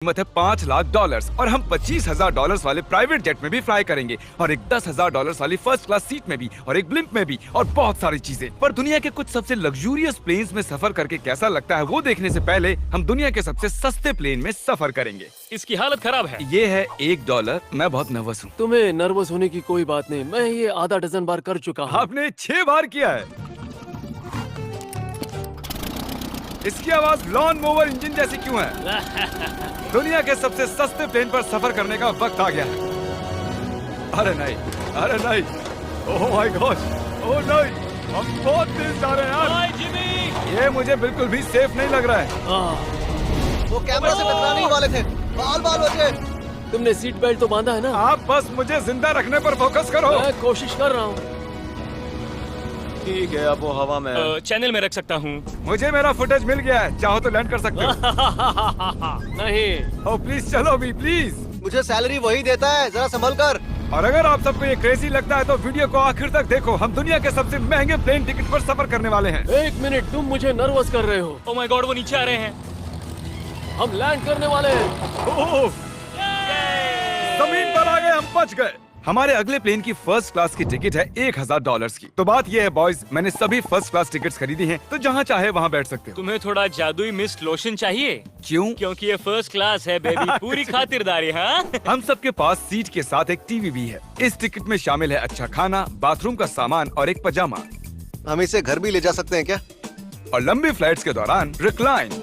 कीमत है $5 लाख और हम $25,000 वाले प्राइवेट जेट में भी फ्लाई करेंगे और एक $10,000 वाली फर्स्ट क्लास सीट में भी और एक ब्लिम्प में भी और बहुत सारी चीजें। पर दुनिया के कुछ सबसे लग्जूरियस प्लेन्स में सफर करके कैसा लगता है वो देखने से पहले हम दुनिया के सबसे सस्ते प्लेन में सफर करेंगे। इसकी हालत खराब है। ये है $1। मैं बहुत नर्वस हूँ। तुम्हें नर्वस होने की कोई बात नहीं, मैं ये आधा डजन बार कर चुका हूँ। आपने 6 बार किया है। इसकी आवाज लॉन मोवर इंजन जैसी क्यों है? दुनिया के सबसे सस्ते प्लेन पर सफर करने का वक्त आ गया है। अरे नहीं, अरे नहीं, ओह माय गॉड, ओह नहीं, हम बहुत तेज जा रहे हैं यार। हाय जिमी, ये मुझे बिल्कुल भी सेफ नहीं लग रहा है। वो कैमरा से टकराने ही वाले थे। बाल बाल बचे। तुमने सीट बेल्ट तो बांधा है ना? आप बस मुझे जिंदा रखने पर फोकस करो। मैं कोशिश कर रहा हूँ। ठीक है, अब वो हवा में चैनल में रख सकता हूँ। मुझे मेरा फुटेज मिल गया है, चाहो तो लैंड कर सकते हो। नहीं, ओह प्लीज चलो भी प्लीज। मुझे सैलरी वही देता है, जरा संभल कर। और अगर आप सबको ये क्रेजी लगता है तो वीडियो को आखिर तक देखो। हम दुनिया के सबसे महंगे प्लेन टिकट पर सफर करने वाले हैं। 1 मिनट, तुम मुझे नर्वस कर रहे हो। ओह माय गॉड, वो नीचे आ रहे हैं। हम लैंड करने वाले हैं। ओह, जमीन पर आ गए, हम बच गए। हमारे अगले प्लेन की फर्स्ट क्लास की टिकट है $1,000 की। तो बात ये है बॉयज, मैंने सभी फर्स्ट क्लास टिकट्स खरीदी हैं, तो जहाँ चाहे वहाँ बैठ सकते हो। तुम्हें थोड़ा जादुई मिस्ट लोशन चाहिए? क्यों? क्योंकि ये फर्स्ट क्लास है बेबी, पूरी खातिरदारी। हाँ, हम सबके पास सीट के साथ एक टीवी भी है। इस टिकट में शामिल है अच्छा खाना, बाथरूम का सामान और एक पजामा। हम इसे घर भी ले जा सकते हैं क्या? और लंबी फ्लाइट्स के दौरान रिक्लाइन,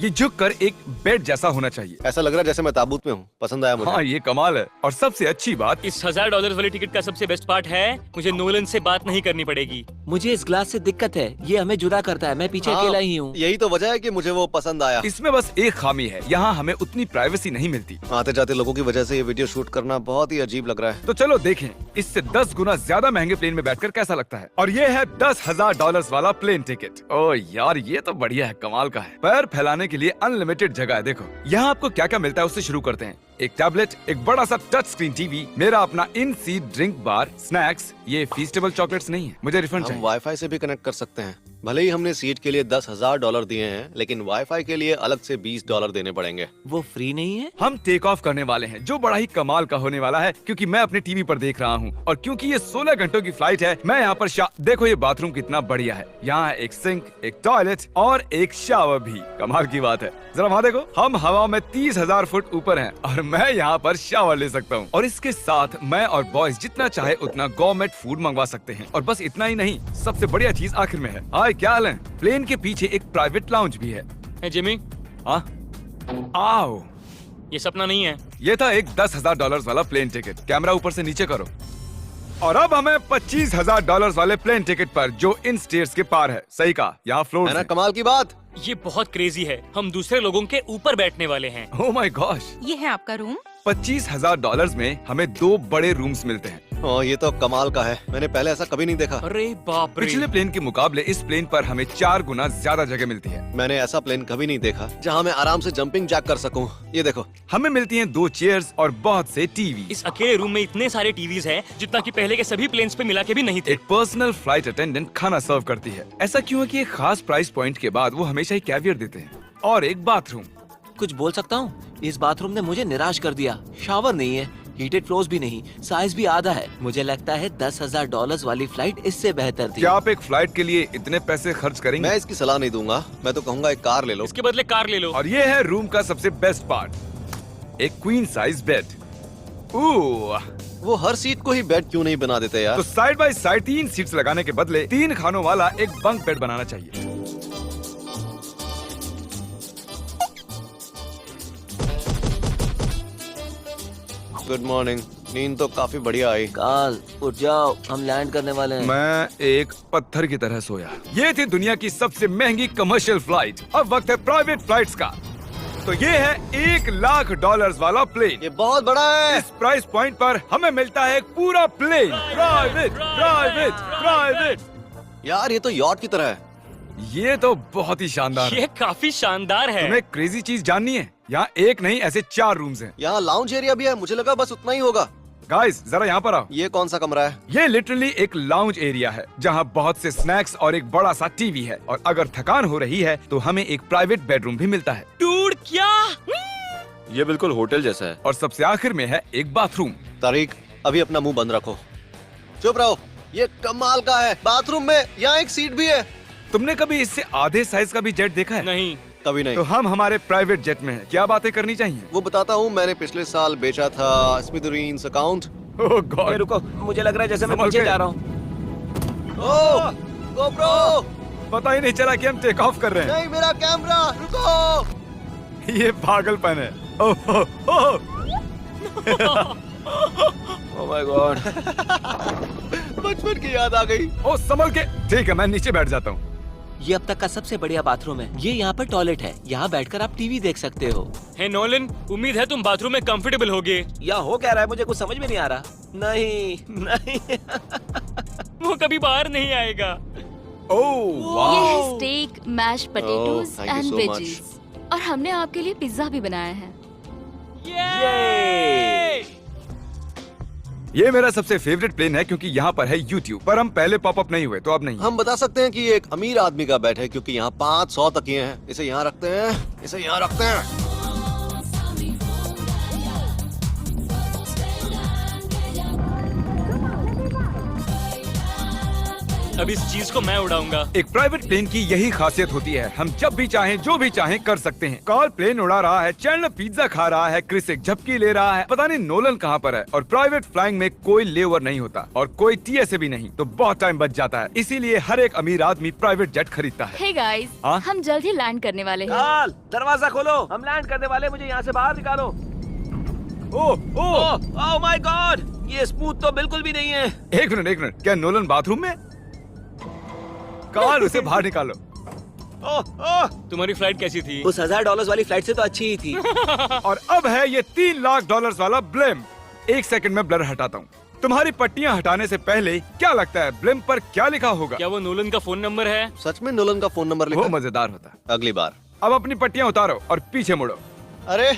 ये झुककर एक बेड जैसा होना चाहिए। ऐसा लग रहा है जैसे मैं ताबूत में हूँ। पसंद आया मुझे। हाँ, ये कमाल है। और सबसे अच्छी बात, इस $1,000 वाली टिकट का सबसे बेस्ट पार्ट है, मुझे नोलन से बात नहीं करनी पड़ेगी। मुझे इस ग्लास से दिक्कत है, ये हमें जुदा करता है। मैं पीछे हाँ, अकेला ही हूँ। यही तो वजह है कि मुझे वो पसंद आया। इसमें बस एक खामी है, यहाँ हमें उतनी प्राइवेसी नहीं मिलती। आते जाते लोगों की वजह से ये वीडियो शूट करना बहुत ही अजीब लग रहा है। तो चलो देखें इससे 10 गुना ज्यादा महंगे प्लेन में बैठकर कैसा लगता है। और ये है $10,000 वाला प्लेन टिकट। ओह यार, ये तो बढ़िया है, कमाल का है। पैर फैलाने के लिए अनलिमिटेड जगह है। देखो यहाँ आपको क्या क्या मिलता है, उससे शुरू करते हैं। एक टैबलेट, एक बड़ा सा टच स्क्रीन टीवी, मेरा अपना इन सीट ड्रिंक बार, स्नैक्स। ये फीस्टेबल चॉकलेट्स नहीं है, मुझे रिफंड हम चाहिए। वाईफाई से भी कनेक्ट कर सकते हैं। भले ही हमने सीट के लिए $10,000 दिए हैं, लेकिन वाईफाई के लिए अलग से $20 देने पड़ेंगे। वो फ्री नहीं है? हम टेक ऑफ करने वाले हैं, जो बड़ा ही कमाल का होने वाला है, क्योंकि मैं अपने टीवी पर देख रहा हूँ। और क्योंकि ये 16 घंटों की फ्लाइट है, मैं यहाँ पर देखो ये बाथरूम कितना बढ़िया है। यहाँ एक सिंक, एक टॉयलेट और एक शावर भी। कमाल की बात है, जरा वहाँ देखो, हम हवा में 30,000 फुट ऊपर हैं और मैं यहाँ पर शावर ले सकता हूँ। और इसके साथ मैं और बॉयज जितना चाहे उतना गवर्नमेंट फूड मंगवा सकते हैं। और बस इतना ही नहीं, सबसे बढ़िया चीज आखिर में है। हाय, क्या हाल है? प्लेन के पीछे एक प्राइवेट लाउंज भी है। है जिमी, हाँ, आओ। ये सपना नहीं है। ये था एक $10,000 वाला प्लेन टिकट। कैमरा ऊपर से नीचे करो। और अब हमें $25,000 वाले प्लेन टिकट पर, जो इन स्टेयर्स के पार है। सही कहा, यहाँ फ्लोर है ना कमाल की बात? ये बहुत क्रेजी है, हम दूसरे लोगों के ऊपर बैठने वाले हैं। Oh my gosh. ये है आपका रूम। $25,000 में हमें 2 बड़े रूम्स मिलते हैं। ये तो कमाल का है, मैंने पहले ऐसा कभी नहीं देखा। अरे बाप रे, पिछले प्लेन के मुकाबले इस प्लेन पर हमें 4 गुना ज्यादा जगह मिलती है। मैंने ऐसा प्लेन कभी नहीं देखा जहाँ मैं आराम से जंपिंग जैक कर सकूं। ये देखो, हमें मिलती हैं 2 चेयर्स और बहुत से टीवी। इस अकेले रूम में इतने सारे टीवीज हैं, जितना कि पहले के सभी प्लेन्स पे मिला के भी नहीं थे। एक पर्सनल फ्लाइट अटेंडेंट खाना सर्व करती है। ऐसा क्यों है कि एक खास प्राइस पॉइंट के बाद वो हमेशा ही कैवियर देते हैं। और एक बाथरूम। कुछ बोल सकता हूँ? इस बाथरूम ने मुझे निराश कर दिया। शावर नहीं है, हीटेड फ्लोर्स भी नहीं, साइज भी आधा है। मुझे लगता है $10,000 वाली फ्लाइट इससे बेहतर थी। क्या आप एक फ्लाइट के लिए इतने पैसे खर्च करेंगे? मैं इसकी सलाह नहीं दूंगा। मैं तो कहूँगा एक कार ले लो। इसके बदले कार ले लो। और ये है रूम का सबसे बेस्ट पार्ट, एक क्वीन साइज बेड। वो हर सीट को ही बेड क्यों नहीं बना देते यार? तो साइड बाय साइड 3 सीट्स लगाने के बदले 3 खानों वाला एक बंक बेड बनाना चाहिए। Good morning. नींद तो काफी बढ़िया आई। काल, उठ जाओ, हम लैंड करने वाले हैं। मैं एक पत्थर की तरह सोया। ये थी दुनिया की सबसे महंगी कमर्शियल फ्लाइट। अब वक्त है प्राइवेट फ्लाइट्स का। तो ये है $1,00,000 वाला प्लेन। ये बहुत बड़ा है। इस प्राइस पॉइंट पर हमें मिलता है एक पूरा प्लेन। Private, private, private. यार ये तो यॉट की तरह है। ये तो बहुत ही शानदार है। ये काफी शानदार है। तुम्हें क्रेजी चीज जाननी है? यहाँ एक नहीं, ऐसे 4 रूम्स हैं। यहाँ लाउंज एरिया भी है, मुझे लगा बस उतना ही होगा। गाइस, जरा यहाँ पर आओ। ये कौन सा कमरा है? ये लिटरली एक लाउंज एरिया है, जहाँ बहुत से स्नैक्स और एक बड़ा सा टीवी है। और अगर थकान हो रही है तो हमें एक प्राइवेट बेडरूम भी मिलता है। डूड, क्या? ये बिल्कुल होटल जैसा है। और सबसे आखिर में है एक बाथरूम। तारिक, अभी अपना मुंह बंद रखो। चुप रहो। ये कमाल का है। बाथरूम में यहाँ एक सीट भी है। तुमने कभी इससे आधे साइज का भी जेट देखा है? नहीं। कभी नहीं। तो हम हमारे प्राइवेट जेट में हैं। क्या बातें करनी चाहिए? वो बताता हूँ, मैंने पिछले साल बेचा था स्मिथुरीन्स अकाउंट। ओह गॉड। रुको, मुझे लग रहा है जैसे मैं संभल पीछे के। जा रहा हूँ। ओह गोप्रो, पता ही नहीं चला कि हम टेक ऑफ कर रहे हैं। नहीं मेरा कैमरा, रुको। ये पागलपन है। Oh oh, oh. Oh my god. बचपन की याद आ गई। ओह संभल के। ठीक है, मैं नीचे बैठ जाता हूँ। ये अब तक का सबसे बढ़िया बाथरूम है। ये यहाँ पर टॉयलेट है। यहाँ बैठकर आप टीवी देख सकते हो। हे नोलन, उम्मीद है तुम बाथरूम में कंफर्टेबल होगे। या हो क्या रहा है, मुझे कुछ समझ में नहीं आ रहा। नहीं नहीं। वो कभी बाहर नहीं आएगा। ओह ये वाह। है steak, mash potatoes thank you and so veggies. और हमने आपके लिए पिज्जा भी बनाया है। ये मेरा सबसे फेवरेट प्लेन है क्योंकि यहाँ पर है YouTube। पर हम पहले पॉपअप नहीं हुए तो अब नहीं। हम बता सकते हैं कि ये एक अमीर आदमी का बेड है क्योंकि यहाँ 500 तकिए हैं। इसे यहाँ रखते हैं, इसे यहाँ रखते हैं। अब इस चीज को मैं उड़ाऊंगा। एक प्राइवेट प्लेन की यही खासियत होती है, हम जब भी चाहें जो भी चाहें कर सकते हैं। कार्ल प्लेन उड़ा रहा है, चैंडलर पिज्जा खा रहा है, क्रिस एक झपकी ले रहा है, पता नहीं नोलन कहाँ पर है। और प्राइवेट फ्लाइंग में कोई लेओवर नहीं होता और कोई TSA भी नहीं, तो बहुत टाइम बच जाता है। इसीलिए हर एक अमीर आदमी प्राइवेट जेट खरीदता है। हे गाइस, हाँ? हम जल्द ही लैंड करने वाले हैं। काल, दरवाजा खोलो, हम लैंड करने वाले। मुझे यहाँ से बाहर निकालो। ओह ओह, ओह माय गॉड, ये स्मूथ तो बिल्कुल भी नहीं है। एक मिनट, क्या नोलन बाथरूम में? कार्ल उसे बाहर निकालो। तुम्हारी फ्लाइट कैसी थी? उस $1000 वाली फ्लाइट से तो अच्छी ही थी। और अब है ये $3 लाख वाला ब्लेम। एक सेकंड में ब्लर हटाता हूँ। तुम्हारी पट्टियाँ हटाने से पहले क्या लगता है ब्लेम पर क्या लिखा होगा? क्या वो नोलन का फोन नंबर है? सच में नोलन का फोन नंबर लिखा वो है? मजेदार होता। अगली बार। अब अपनी पट्टियाँ उतारो और पीछे मुड़ो। अरे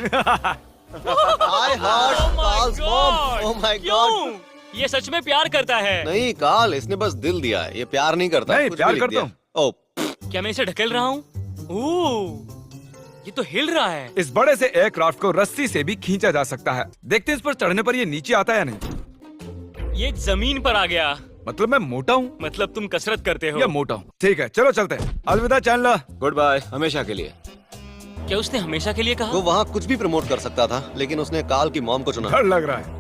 I heart Carl's mom. Oh my God. क्यों? ये सच में प्यार करता है। नहीं कार्ल, इसने बस दिल दिया है। ये प्यार नहीं करता। नहीं, कुछ प्यार भी लिख करता दिया। हूँ। ओह, क्या मैं इसे ढकेल रहा हूँ? ओह, ये तो हिल रहा है। इस बड़े से एयरक्राफ्ट को रस्सी से भी खींचा जा सकता है। देखते हैं इस पर चढ़ने पर ये नीचे आता है या नहीं। ये जमीन पर आ गया। मतलब मैं मोटा हूँ मतलब तुम कसरत करते हो। या मोटा हूँ? ठीक है, चलो चलते हैं। अलविदा चैंडलर। गुड बाय, हमेशा के लिए। क्या उसने हमेशा के लिए कहा? वो वहाँ कुछ भी प्रमोट कर सकता था, लेकिन उसने कार्ल की मॉम को चुना। डर लग रहा है।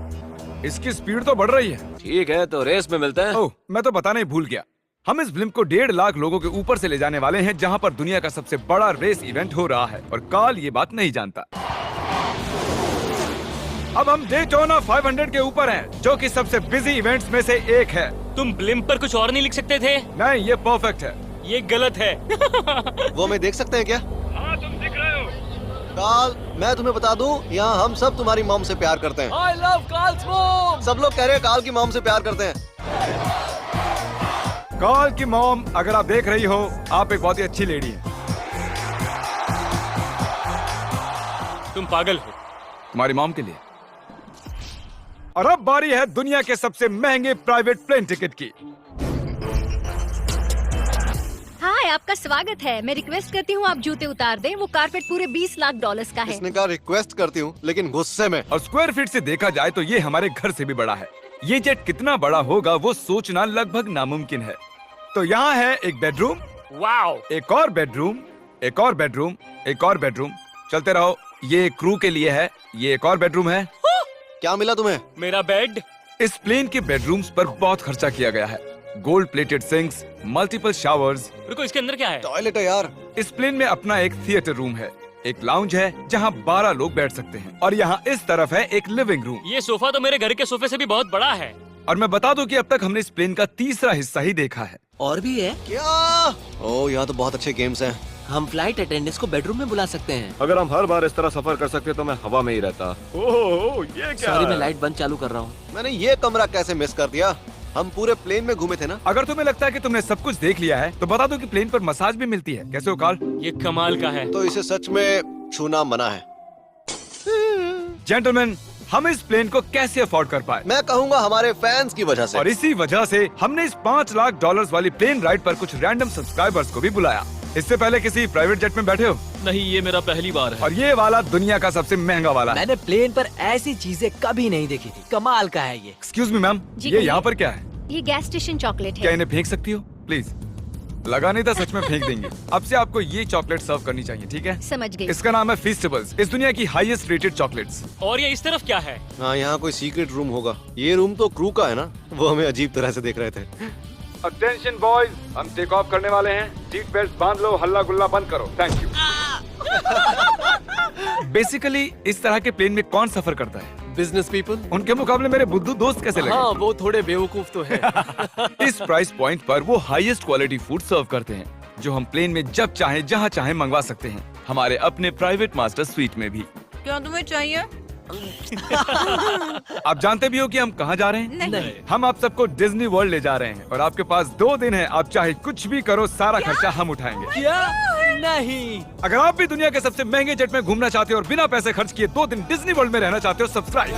इसकी स्पीड तो बढ़ रही है। ठीक है, तो रेस में मिलते हैं। ओह, मैं तो बताना ही भूल गया। हम इस ब्लिम्प को 1.5 लाख लोगों के ऊपर से ले जाने वाले हैं, जहाँ पर दुनिया का सबसे बड़ा रेस इवेंट हो रहा है और कार्ल ये बात नहीं जानता। अब हम डेटोना 500 के ऊपर हैं, जो कि सबसे बिजी इवेंट्स में से एक है। तुम ब्लिम्प पर कुछ और नहीं लिख सकते थे? नहीं, ये परफेक्ट है। ये गलत है। वो हमें देख सकते हैं क्या? हाँ, तुम दिख रहे हो। कार्ल, मैं तुम्हें बता दूं, यहाँ हम सब तुम्हारी मॉम से प्यार करते हैं। I love Carl's mom. सब लोग कह रहे हैं कार्ल की मॉम से प्यार करते हैं। कार्ल की मॉम, अगर आप देख रही हो, आप एक बहुत ही अच्छी लेडी है। तुम पागल हो। तुम्हारी मॉम के लिए। और अब बारी है दुनिया के सबसे महंगे प्राइवेट प्लेन टिकट की। हाय, आपका स्वागत है। मैं रिक्वेस्ट करती हूँ आप जूते उतार दें। वो कारपेट पूरे $20 लाख का है। इसने कहा रिक्वेस्ट करती हूँ, लेकिन गुस्से में। और स्क्वायर फीट से देखा जाए तो ये हमारे घर से भी बड़ा है। ये जेट कितना बड़ा होगा वो सोचना लगभग नामुमकिन है। तो यहाँ है एक बेडरूम, वाओ, एक और बेडरूम, एक और बेडरूम, एक और बेडरूम। चलते रहो। ये क्रू के लिए है। ये एक और बेडरूम है। क्या मिला तुम्हें? मेरा बेड। इस प्लेन के बेडरूम्स पर बहुत खर्चा किया गया है। Gold plated sinks, multiple showers. रुको, इसके अंदर क्या है? टॉयलेट है यार। इस प्लेन में अपना एक थिएटर रूम है, एक लाउंज है जहाँ 12 लोग बैठ सकते हैं, और यहाँ इस तरफ है एक लिविंग रूम। ये सोफा तो मेरे घर के सोफे से भी बहुत बड़ा है। और मैं बता दूं कि अब तक हमने इस प्लेन का तीसरा हिस्सा ही देखा है। और भी है। क्या? ओह, यहाँ तो बहुत अच्छे गेम्स हैं। हम फ्लाइट अटेंडेंट्स को बेडरूम में बुला सकते हैं। अगर हम हर बार इस तरह सफर कर सकते तो मैं हवा में ही रहता। ओह, ये क्या सॉरी, है? मैं लाइट बंद चालू कर रहा हूँ। मैंने ये कमरा कैसे मिस कर दिया? हम पूरे प्लेन में घूमे थे ना। अगर तुम्हें लगता है कि तुमने सब कुछ देख लिया है तो बता दो कि प्लेन पर मसाज भी मिलती है। कैसे हो कार्ल? ये कमाल का है। तो इसे सच में छूना मना है। जेंटलमैन, हम इस प्लेन को कैसे अफोर्ड कर पाए? मैं कहूँगा हमारे फैंस की वजह से। और इसी वजह से हमने इस $5 लाख वाली प्लेन राइड पर कुछ रैंडम सब्सक्राइबर्स को भी बुलाया। इससे पहले किसी प्राइवेट जेट में बैठे हो? नहीं, ये मेरा पहली बार है। और ये वाला दुनिया का सबसे महंगा वाला है। मैंने प्लेन पर ऐसी चीजें कभी नहीं देखी थी। कमाल का है ये। एक्सक्यूज मी मैम, जी ये कहिए। यहाँ पर क्या है? ये गैस स्टेशन चॉकलेट क्या है। इन्हें फेंक सकती हो प्लीज? लगा नहीं था, सच में फेंक देंगे। अब से आपको ये चॉकलेट सर्व करनी चाहिए, ठीक है? समझ गई। इसका नाम है फीस्टेबल्स, इस दुनिया की हाईएस्ट रेटेड चॉकलेट्स। और ये इस तरफ क्या है? हाँ, यहाँ कोई सीक्रेट रूम होगा। ये रूम तो क्रू का है ना, वो हमें अजीब तरह से देख रहे थे। अटेंशन बॉयज, हम टेक ऑफ करने वाले हैं। सीट बेल्ट बांध लो, हल्ला गुल्ला बंद करो। Thank you. बेसिकली इस तरह के प्लेन में कौन सफर करता है? Business people. उनके मुकाबले मेरे बुद्धू दोस्त कैसे लगे? हाँ, वो थोड़े बेवकूफ तो है। इस प्राइस पॉइंट पर वो हाईएस्ट क्वालिटी फूड सर्व करते हैं, जो हम प्लेन में जब चाहे जहाँ चाहे मंगवा सकते हैं, हमारे अपने प्राइवेट मास्टर स्वीट में भी। क्या तुम्हें चाहिए? आप जानते भी हो कि हम कहाँ जा रहे हैं? नहीं। हम आप सबको डिज्नी वर्ल्ड ले जा रहे हैं और आपके पास 2 दिन है। आप चाहे कुछ भी करो, सारा खर्चा हम उठाएंगे। क्या? नहीं। अगर आप भी दुनिया के सबसे महंगे जेट में घूमना चाहते हो और बिना पैसे खर्च किए 2 दिन डिज्नी वर्ल्ड में रहना चाहते हो, सब्सक्राइब।